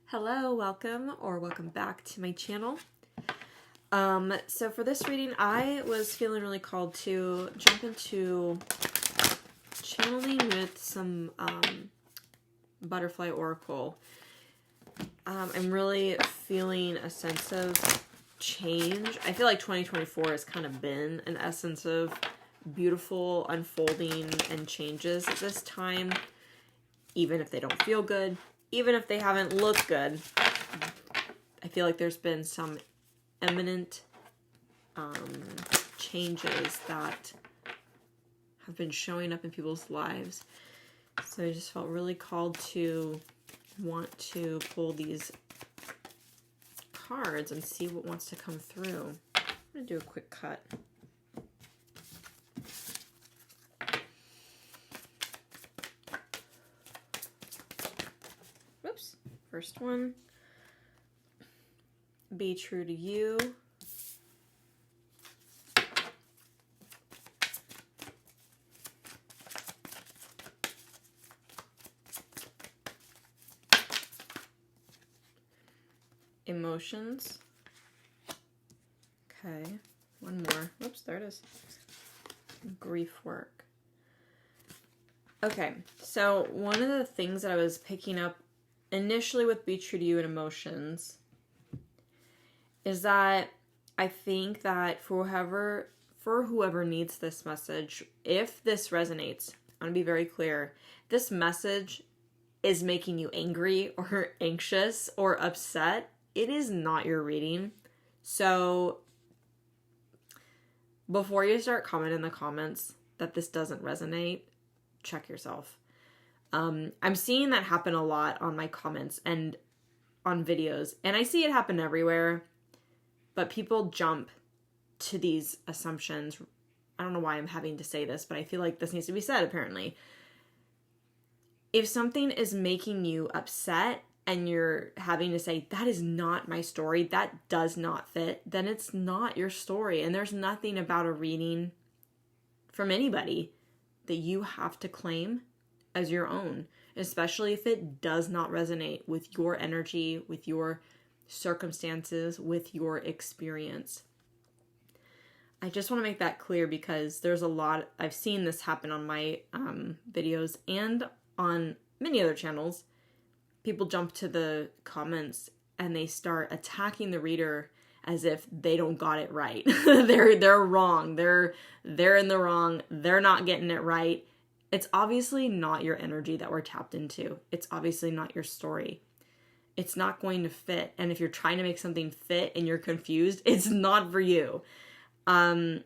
Hello, welcome back to my channel. So for this reading, I was feeling really called to jump into channeling with some butterfly oracle. I'm really feeling a sense of change. I feel like 2024 has kind of been an essence of beautiful unfolding and changes at this time, even if they don't feel good. Even if they haven't looked good, I feel like there's been some eminent changes that have been showing up in people's lives. So I just felt really called to want to pull these cards and see what wants to come through. I'm going to do a quick cut. First one, be true to you. Emotions. Okay, one more. Oops, there it is. Grief work. Okay, so one of the things that I was picking up initially with be true to you and emotions is that I think that for whoever needs this message, if this resonates, I'm going to be very clear, this message is making you angry or anxious or upset, it is not your reading. So before you start commenting in the comments that this doesn't resonate, check yourself. I'm seeing that happen a lot on my comments and on videos, and I see it happen everywhere, but people jump to these assumptions. I don't know why I'm having to say this, but I feel like this needs to be said apparently. If something is making you upset and you're having to say, that is not my story, that does not fit, then it's not your story, and there's nothing about a reading from anybody that you have to claim as your own, especially if it does not resonate with your energy, with your circumstances, with your experience. I just want to make that clear because there's a lot, I've seen this happen on my videos and on many other channels. People jump to the comments and they start attacking the reader as if they don't got it right. They're wrong. They're in the wrong. They're not getting it right. It's obviously not your energy that we're tapped into. It's obviously not your story. It's not going to fit. And if you're trying to make something fit and you're confused, it's not for you. Energy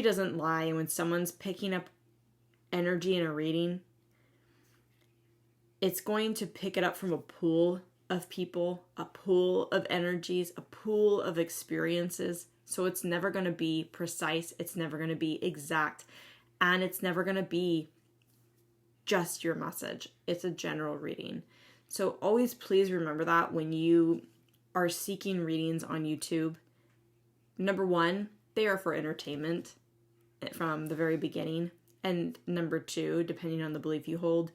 doesn't lie. And when someone's picking up energy in a reading, it's going to pick it up from a pool of people, a pool of energies, a pool of experiences. So it's never going to be precise. It's never going to be exact. And it's never going to be just your message. It's a general reading. So always please remember that when you are seeking readings on YouTube. Number one, they are for entertainment from the very beginning. And number two, depending on the belief you hold,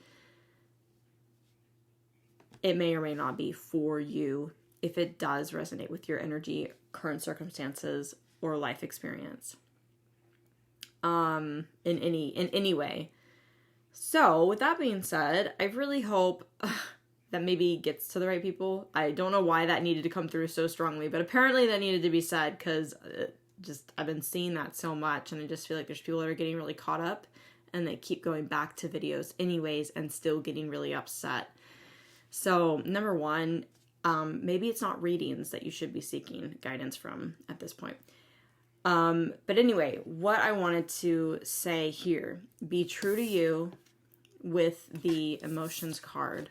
it may or may not be for you if it does resonate with your energy, current circumstances, or life experience. In any way. So with that being said, I really hope that maybe gets to the right people. I don't know why that needed to come through so strongly, but apparently that needed to be said because I've been seeing that so much, and I just feel like there's people that are getting really caught up and they keep going back to videos anyways and still getting really upset. So number one, maybe it's not readings that you should be seeking guidance from at this point. But anyway, what I wanted to say here, be true to you with the emotions card.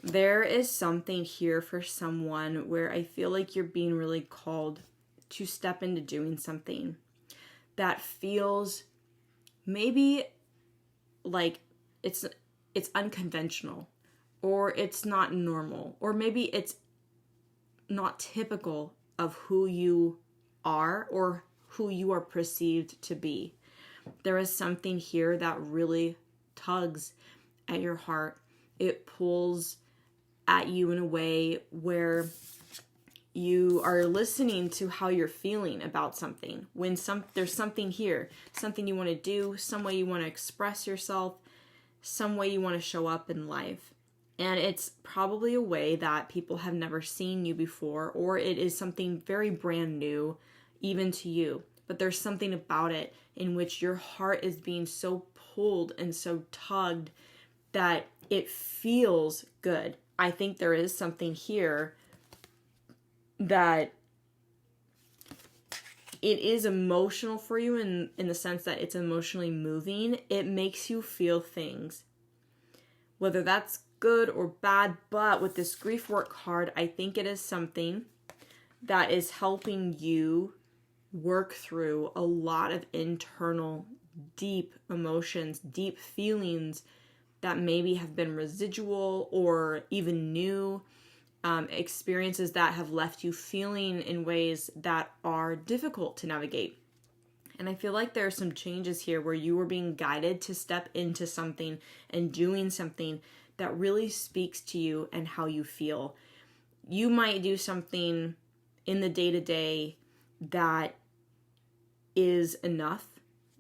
There is something here for someone where I feel like you're being really called to step into doing something that feels maybe like it's unconventional, or it's not normal, or maybe it's not typical of who you are or who you are perceived to be. There is something here that really tugs at your heart it pulls at you in a way where you are listening to how you're feeling about something. When there's something here, something you want to do, some way you want to express yourself, some way you want to show up in life. And it's probably a way that people have never seen you before, or it is something very brand new, even to you. But there's something about it in which your heart is being so pulled and so tugged that it feels good. I think there is something here that it is emotional for you in the sense that it's emotionally moving. It makes you feel things, whether that's good or bad. But with this grief work card, I think it is something that is helping you work through a lot of internal, deep emotions, deep feelings that maybe have been residual or even new. Experiences that have left you feeling in ways that are difficult to navigate. And I feel like there are some changes here where you are being guided to step into something and doing something that really speaks to you and how you feel. You might do something in the day-to-day that is enough,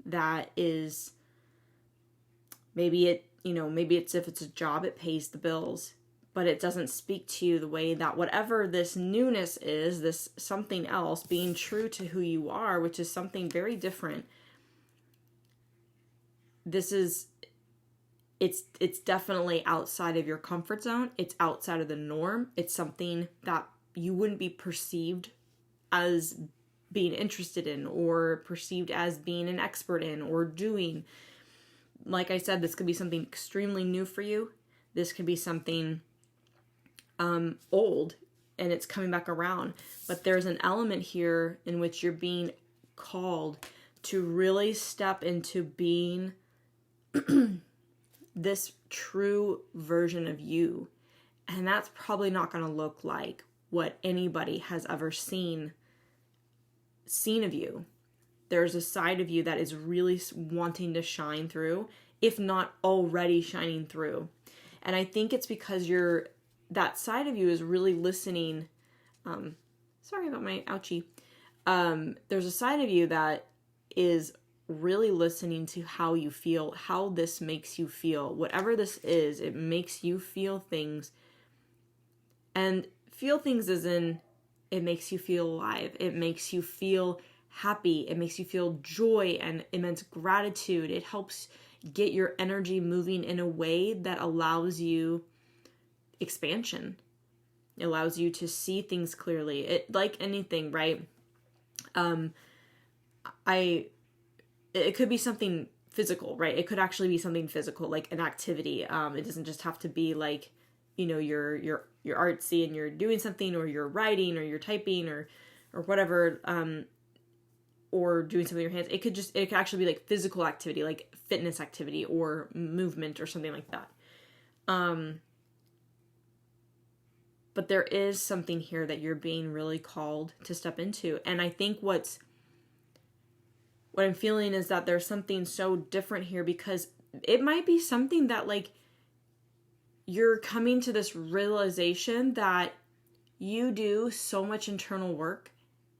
that is, maybe it's if it's a job, it pays the bills, but it doesn't speak to you the way that whatever this newness is, this something else, being true to who you are, which is something very different. It's definitely outside of your comfort zone. It's outside of the norm. It's something that you wouldn't be perceived as being interested in or perceived as being an expert in or doing. Like I said, this could be something extremely new for you. This could be something old and it's coming back around. But there's an element here in which you're being called to really step into being this true version of you. And that's probably not going to look like what anybody has ever seen of you. There's a side of you that is really wanting to shine through, if not already shining through. And I think it's because that side of you is really listening. Sorry about my ouchie. There's a side of you that is really listening to how you feel, how this makes you feel. Whatever this is, it makes you feel things. And feel things as in, it makes you feel alive. It makes you feel happy. It makes you feel joy and immense gratitude. It helps get your energy moving in a way that allows you expansion. It allows you to see things clearly. It, like anything, right? It could be something physical, right? It could actually be something physical, like an activity. It doesn't just have to be like, you're artsy and you're doing something, or you're writing, or you're typing, or whatever, or doing something with your hands. It could actually be like physical activity, like fitness activity or movement or something like that. But there is something here that you're being really called to step into. And I think what I'm feeling is that there's something so different here, because it might be something that, like, you're coming to this realization that you do so much internal work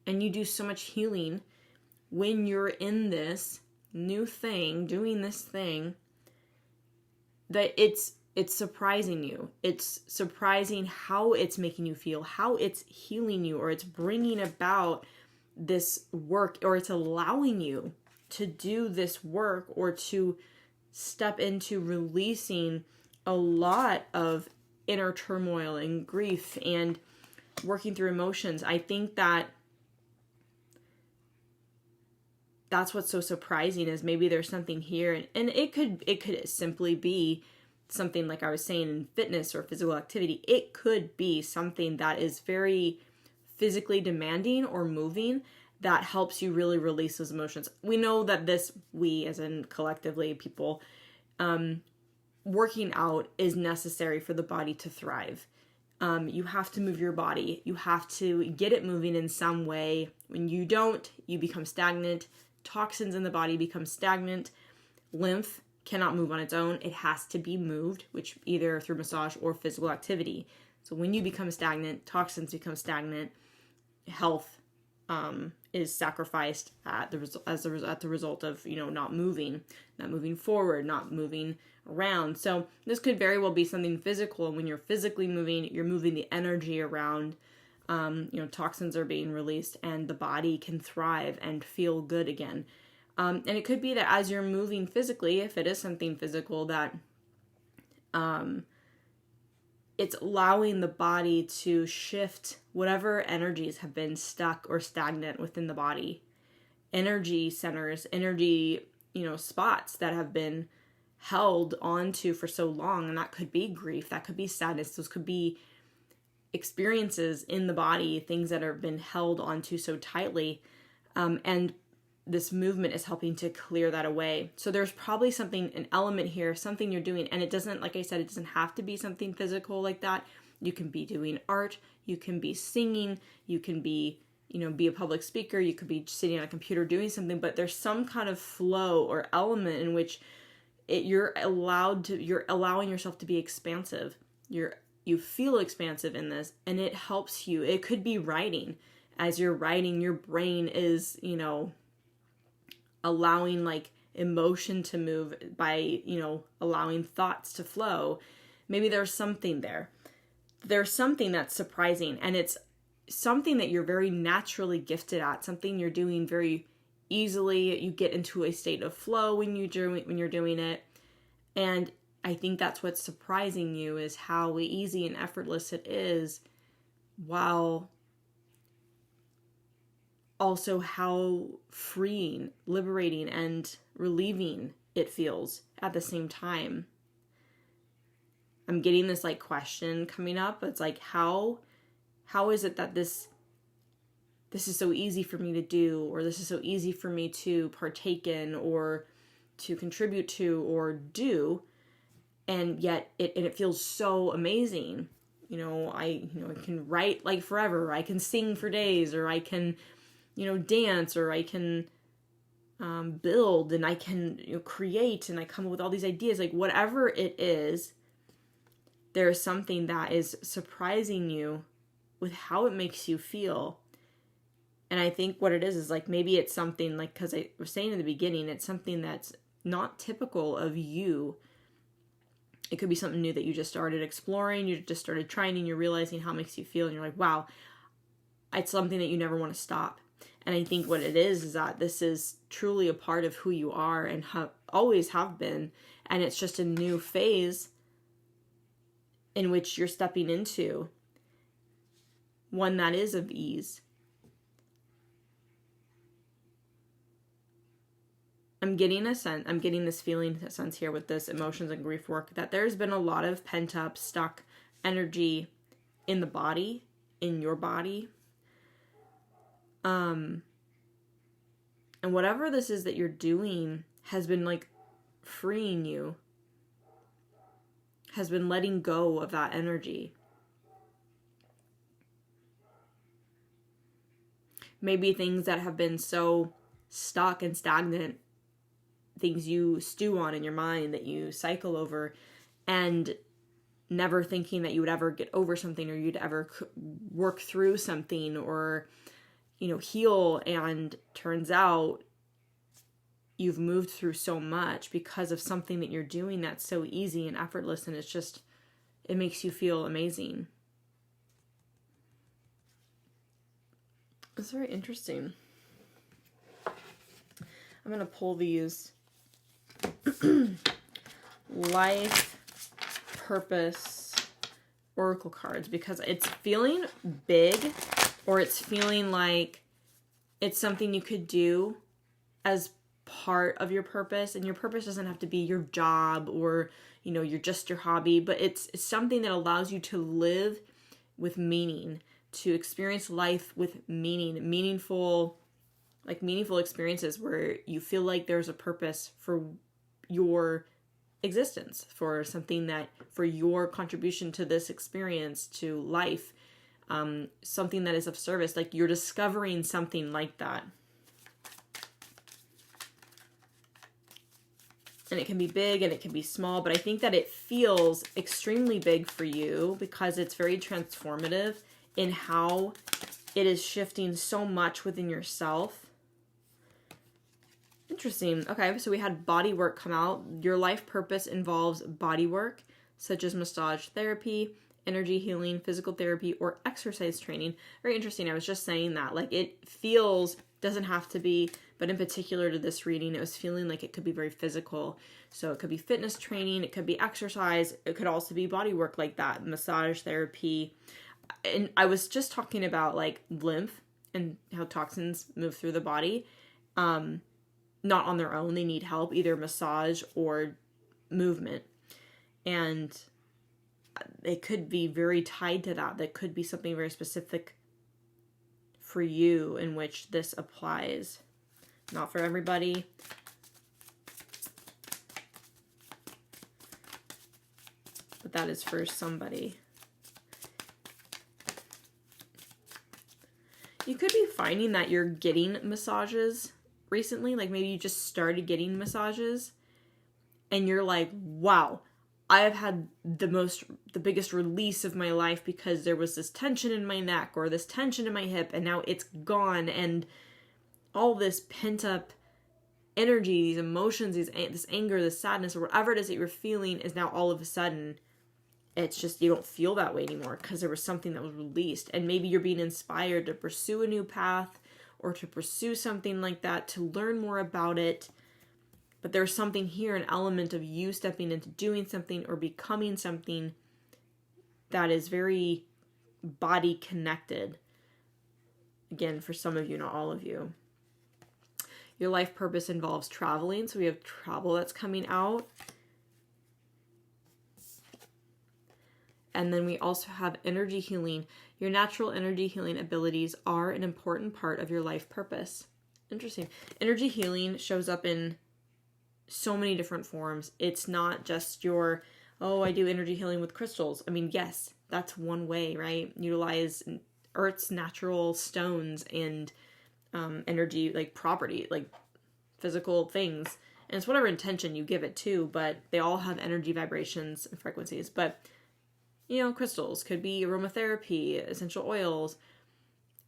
and you do so much healing when you're in this new thing, doing this thing, that it's surprising you. It's surprising how it's making you feel, how it's healing you, or it's bringing about this work, or it's allowing you to do this work, or to step into releasing a lot of inner turmoil and grief and working through emotions. I think that's what's so surprising, is maybe there's something here, and it could simply be something, like I was saying, in fitness or physical activity. It could be something that is very physically demanding or moving that helps you really release those emotions. We know that we as in collectively people, working out is necessary for the body to thrive. You have to move your body. You have to get it moving in some way. When you don't, you become stagnant. Toxins in the body become stagnant. Lymph cannot move on its own. It has to be moved, which either through massage or physical activity. So when you become stagnant, toxins become stagnant, health is sacrificed at the result of, not moving forward, not moving around. So this could very well be something physical. And when you're physically moving, you're moving the energy around. Toxins are being released and the body can thrive and feel good again. And it could be that as you're moving physically, if it is something physical, that it's allowing the body to shift whatever energies have been stuck or stagnant within the body. Energy centers, energy, spots that have been held onto for so long. And that could be grief, that could be sadness, those could be experiences in the body, things that have been held onto so tightly. And this movement is helping to clear that away. So there's probably an element here, something you're doing. And it doesn't, like I said, it doesn't have to be something physical like that. You can be doing art, you can be singing, you can be, be a public speaker, you could be sitting on a computer doing something, but there's some kind of flow or element in which you're allowing yourself to be expansive. You feel expansive in this, and it helps you. It could be writing. As you're writing, your brain is, allowing emotion to move by, allowing thoughts to flow. Maybe there's something there. There's something that's surprising, and it's something that you're very naturally gifted at, something you're doing very easily. You get into a state of flow when you're doing it. And I think that's what's surprising you, is how easy and effortless it is, while also how freeing, liberating, and relieving it feels at the same time. I'm getting this question coming up. It's how is it that this is so easy for me to do, or this is so easy for me to partake in, or to contribute to, or do, and yet it feels so amazing. I can write forever, I can sing for days, or I can dance, or I can build, and I can create, and I come up with all these ideas. Whatever it is, there is something that is surprising you with how it makes you feel. And I think what it is maybe it's something because I was saying in the beginning, it's something that's not typical of you. It could be something new that you just started exploring, you just started trying, and you're realizing how it makes you feel, and you're like, wow, it's something that you never want to stop. And I think what it is that this is truly a part of who you are and always have been. And it's just a new phase in which you're stepping into, one that is of ease. I'm getting this sense here with this emotions and grief work, that there's been a lot of pent up, stuck energy in the body, in your body. And whatever this is that you're doing has been freeing you, has been letting go of that energy. Maybe things that have been so stuck and stagnant, things you stew on in your mind, that you cycle over, and never thinking that you would ever get over something, or you'd ever work through something, or heal, and turns out you've moved through so much because of something that you're doing that's so easy and effortless, and it makes you feel amazing. It's very interesting. I'm going to pull these life purpose oracle cards, because it's feeling big, or it's feeling like it's something you could do as part of your purpose. And your purpose doesn't have to be your job, or you're just your hobby, but it's something that allows you to live with meaning, to experience life with meaning, meaningful experiences where you feel like there's a purpose for your existence, for your contribution to this experience, to life, something that is of service. You're discovering something like that. And it can be big and it can be small, but I think that it feels extremely big for you because it's very transformative in how it is shifting so much within yourself. Interesting. Okay, so we had body work come out. Your life purpose involves body work, such as massage therapy, energy healing, physical therapy, or exercise training. Very interesting. I was just saying that. Like, it feels, doesn't have to be, but in particular to this reading, it was feeling like it could be very physical. So it could be fitness training, it could be exercise, it could also be body work like that, massage therapy. And I was just talking about like lymph and how toxins move through the body. Not on their own, they need help, either massage or movement. And it could be very tied to that. That could be something very specific for you in which this applies. Not for everybody. But that is for somebody. You could be finding that you're getting massages recently. Like maybe you just started getting massages and you're like, wow, I have had the biggest release of my life because there was this tension in my neck or this tension in my hip and now it's gone, and all this pent up energy, these emotions, this anger, this sadness, or whatever it is that you're feeling is now all of a sudden, it's just, you don't feel that way anymore because there was something that was released. And maybe you're being inspired to pursue a new path or to pursue something like that, to learn more about it. But there's something here, an element of you stepping into doing something or becoming something that is very body connected. Again, for some of you, not all of you. Your life purpose involves traveling. So we have travel that's coming out. And then we also have energy healing. Your natural energy healing abilities are an important part of your life purpose. Interesting. Energy healing shows up in so many different forms. It's not just your, oh, I do energy healing with crystals. I mean, yes, that's one way, right? Utilize Earth's natural stones and energy, like property, like physical things. And it's whatever intention you give it to, but they all have energy vibrations and frequencies. But you know, crystals could be aromatherapy, essential oils.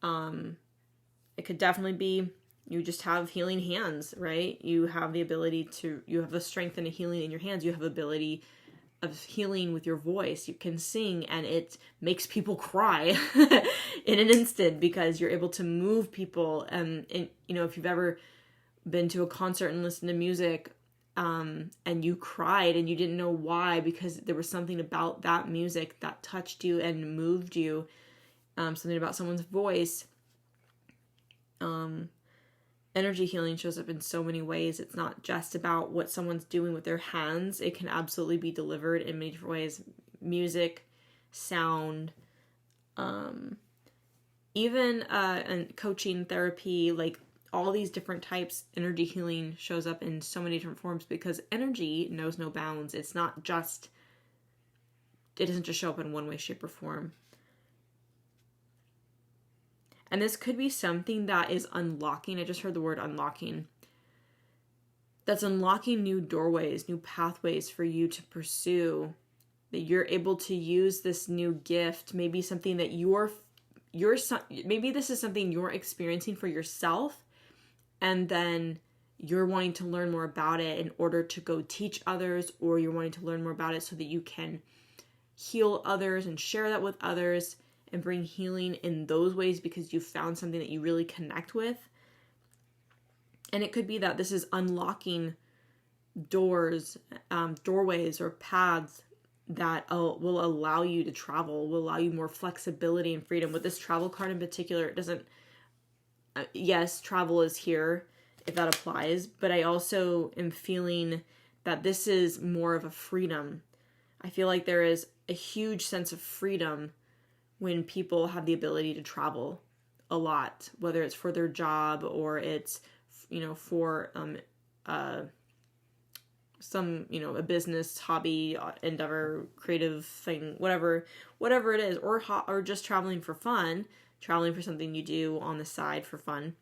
It could definitely be, you just have healing hands, right? You have the ability to, you have the strength and the healing in your hands. You have ability of healing with your voice. You can sing and it makes people cry in an instant because you're able to move people. And you know, if you've ever been to a concert and listened to music, and you cried and you didn't know why, because there was something about that music that touched you and moved you, something about someone's voice. Energy healing shows up in so many ways. It's not just about what someone's doing with their hands. It can absolutely be delivered in many different ways. Music, sound, even and coaching, therapy, like all these different types. Energy healing shows up in so many different forms because energy knows no bounds. It doesn't just show up in one way, shape, or form. And this could be something that is unlocking. I just heard the word unlocking. That's unlocking new doorways, new pathways for you to pursue. That you're able to use this new gift. Maybe something that maybe this is something you're experiencing for yourself. And then you're wanting to learn more about it in order to go teach others, or you're wanting to learn more about it so that you can heal others and share that with others and bring healing in those ways because you found something that you really connect with. And it could be that this is unlocking doors, doorways or paths that will allow you to travel, will allow you more flexibility and freedom. With this travel card in particular, it doesn't, yes, travel is here if that applies, but I also am feeling that this is more of a freedom. I feel like there is a huge sense of freedom when people have the ability to travel a lot, whether it's for their job or it's, you know, for some, you know, a business, hobby, endeavor, creative thing, whatever it is, or just traveling for fun, traveling for something you do on the side for fun.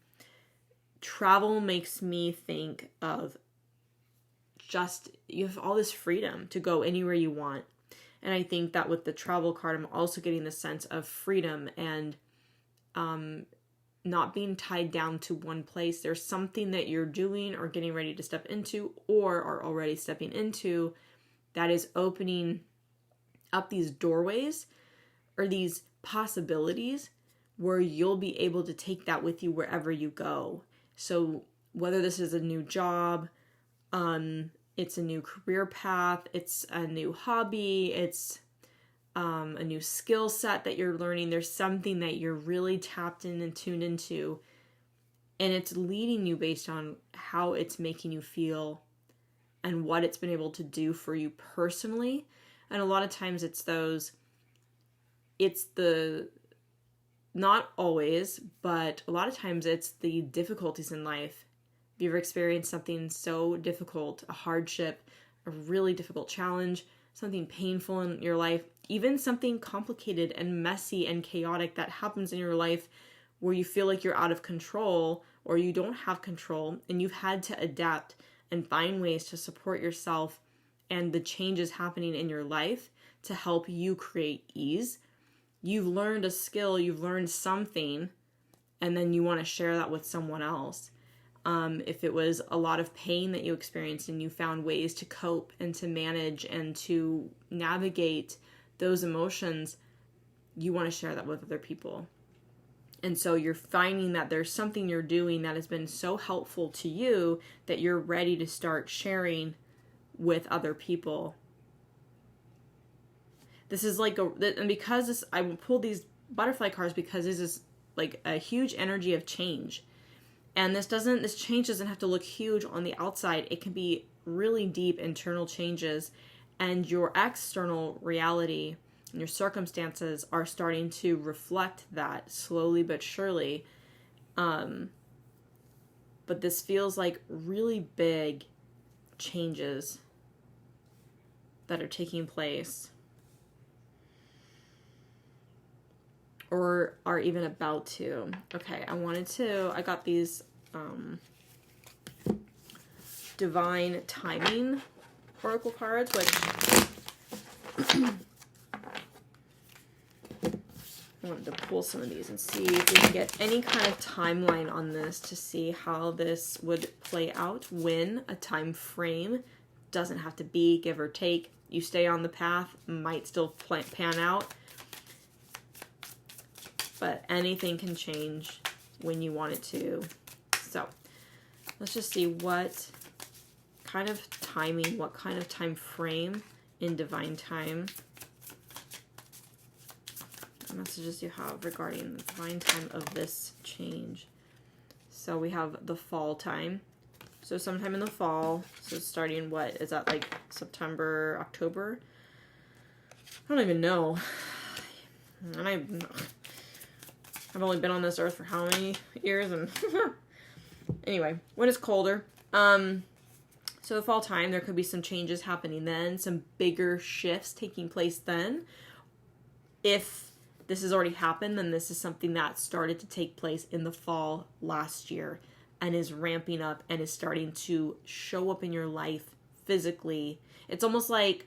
Travel makes me think of you have all this freedom to go anywhere you want. And I think that with the travel card, I'm also getting the sense of freedom and not being tied down to one place. There's something that you're doing or getting ready to step into or are already stepping into that is opening up these doorways or these possibilities where you'll be able to take that with you wherever you go. So whether this is a new job, it's a new career path, it's a new hobby, it's a new skill set that you're learning, there's something that you're really tapped in and tuned into, and it's leading you based on how it's making you feel and what it's been able to do for you personally. And a lot of times not always, but a lot of times it's the difficulties in life. Have you ever experienced something so difficult, a hardship, a really difficult challenge, something painful in your life, even something complicated and messy and chaotic that happens in your life where you feel like you're out of control or you don't have control, and you've had to adapt and find ways to support yourself and the changes happening in your life to help you create ease? You've learned a skill, you've learned something, and then you want to share that with someone else. If it was a lot of pain that you experienced and you found ways to cope and to manage and to navigate those emotions, you want to share that with other people. And so you're finding that there's something you're doing that has been so helpful to you that you're ready to start sharing with other people. This is like and because this, I pulled these butterfly cards because this is like a huge energy of change. And this change doesn't have to look huge on the outside. It can be really deep internal changes, and your external reality and your circumstances are starting to reflect that slowly but surely. But this feels like really big changes that are taking place or are even about to. Okay, I got these divine timing oracle cards, which I wanted to pull some of these and see if we can get any kind of timeline on this to see how this would play out when a time frame. Doesn't have to be give or take. You stay on the path, might still pan out, but anything can change when you want it to. So let's just see what kind of timing, what kind of time frame in divine time messages you have regarding the divine time of this change. So we have the fall time. So sometime in the fall, so starting what, is that like September, October? I don't even know. And I've only been on this earth for how many years? And anyway, when it's colder. So the fall time, there could be some changes happening then, some bigger shifts taking place then. If this has already happened, then this is something that started to take place in the fall last year and is ramping up and is starting to show up in your life physically. It's almost like,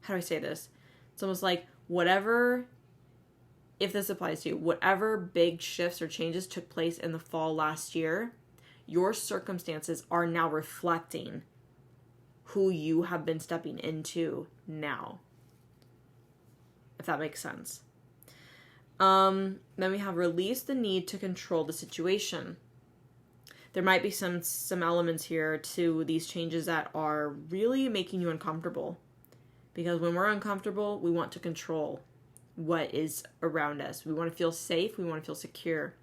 how do I say this? It's almost like whatever, if this applies to you, whatever big shifts or changes took place in the fall last year, your circumstances are now reflecting who you have been stepping into now. If that makes sense. Then we have release the need to control the situation. There might be some elements here to these changes that are really making you uncomfortable. Because when we're uncomfortable, we want to control what is around us. We want to feel safe. We want to feel secure.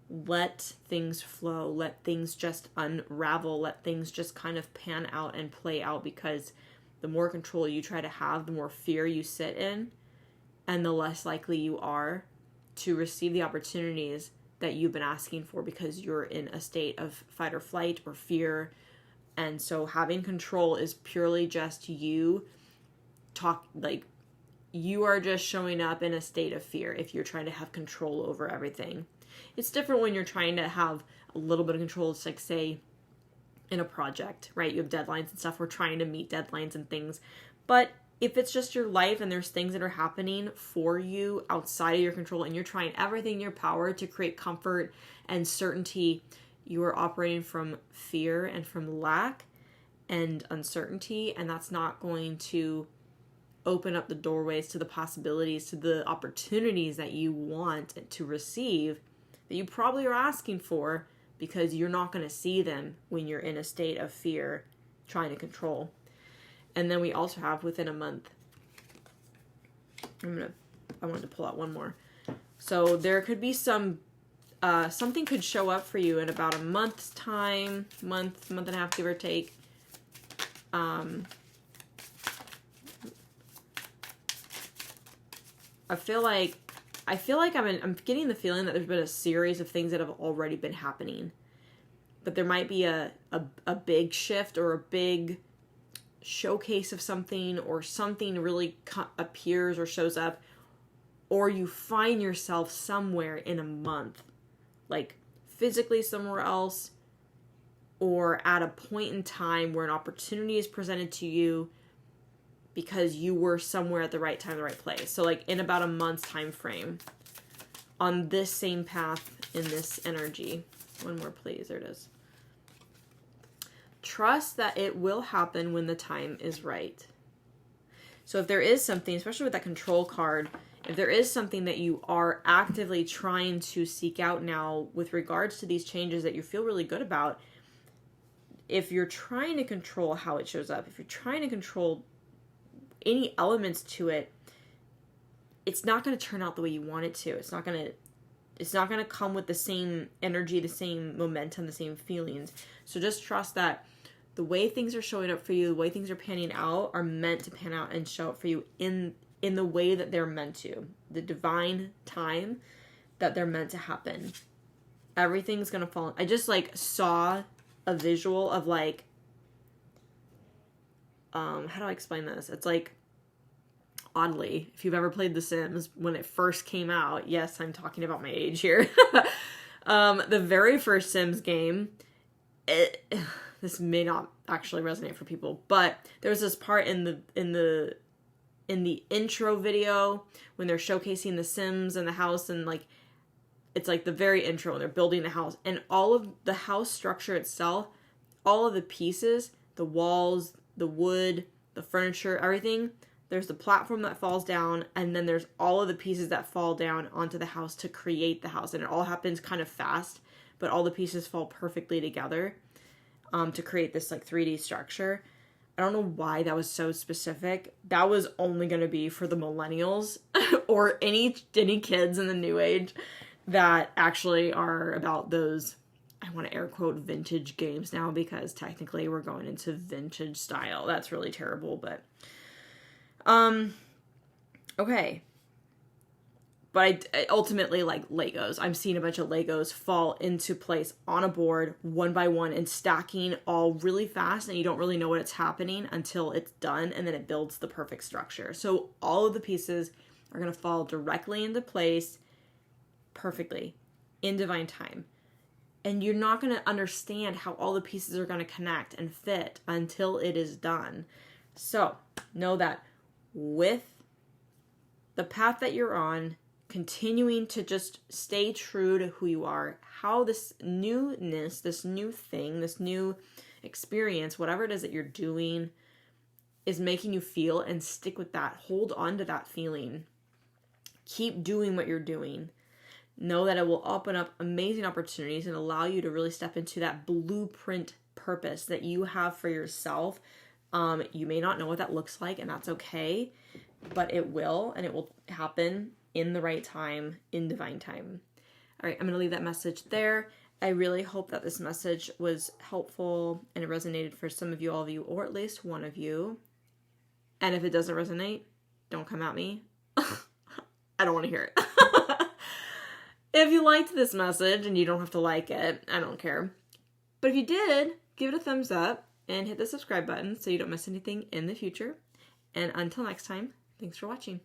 Let things flow. Let things just unravel. Let things just kind of pan out and play out, because the more control you try to have, the more fear you sit in, and the less likely you are to receive the opportunities that you've been asking for, because you're in a state of fight or flight or fear. And so having control is purely just you you are just showing up in a state of fear if you're trying to have control over everything. It's different when you're trying to have a little bit of control. It's like, say, in a project, right? You have deadlines and stuff. We're trying to meet deadlines and things. But if it's just your life and there's things that are happening for you outside of your control and you're trying everything in your power to create comfort and certainty, you are operating from fear and from lack and uncertainty, and that's not going to open up the doorways to the possibilities, to the opportunities that you want to receive, that you probably are asking for, because you're not going to see them when you're in a state of fear, trying to control. And then we also have within a month. I wanted to pull out one more. So there could be something could show up for you in about a month's time, month and a half, give or take. I feel like I'm getting the feeling that there's been a series of things that have already been happening, but there might be a big shift or a big showcase of something, or something really appears or shows up, or you find yourself somewhere in a month, like physically somewhere else, or at a point in time where an opportunity is presented to you because you were somewhere at the right time, the right place. So like in about a month's time frame on this same path in this energy. One more, please. There it is. Trust that it will happen when the time is right. So if there is something, especially with that control card, if there is something that you are actively trying to seek out now with regards to these changes that you feel really good about, if you're trying to control how it shows up, if you're trying to control any elements to it, it's not going to turn out the way you want it to. It's not going to come with the same energy, the same momentum, the same feelings. So just trust that the way things are showing up for you, the way things are panning out, are meant to pan out and show up for you in the way that they're meant to. The divine time that they're meant to happen. Everything's going to fall. I just saw a visual of how do I explain this? It's oddly, if you've ever played The Sims, when it first came out, yes, I'm talking about my age here. The very first Sims game, this may not actually resonate for people, but there was this part in the intro video when they're showcasing the Sims and the house, and it's the very intro, and they're building the house, and all of the house structure itself, all of the pieces, the walls, the wood, the furniture, everything, there's the platform that falls down, and then there's all of the pieces that fall down onto the house to create the house. And it all happens kind of fast, but all the pieces fall perfectly together to create this 3D structure. I don't know why that was so specific. That was only going to be for the millennials or any kids in the new age that actually are about those, I want to air quote, vintage games now, because technically we're going into vintage style. That's really terrible, but okay. But I ultimately like Legos. I'm seeing a bunch of Legos fall into place on a board one by one and stacking all really fast, and you don't really know what's happening until it's done, and then it builds the perfect structure. So all of the pieces are going to fall directly into place perfectly in divine time. And you're not going to understand how all the pieces are going to connect and fit until it is done. So know that with the path that you're on, continuing to just stay true to who you are, how this newness, this new thing, this new experience, whatever it is that you're doing, is making you feel, and stick with that. Hold on to that feeling. Keep doing what you're doing. Know that it will open up amazing opportunities and allow you to really step into that blueprint purpose that you have for yourself. You may not know what that looks like, and that's okay, but it will, and it will happen in the right time, in divine time. All right, I'm going to leave that message there. I really hope that this message was helpful and it resonated for some of you, all of you, or at least one of you. And if it doesn't resonate, don't come at me. I don't want to hear it. If you liked this message, and you don't have to like it, I don't care. But if you did, give it a thumbs up and hit the subscribe button so you don't miss anything in the future. And until next time, thanks for watching.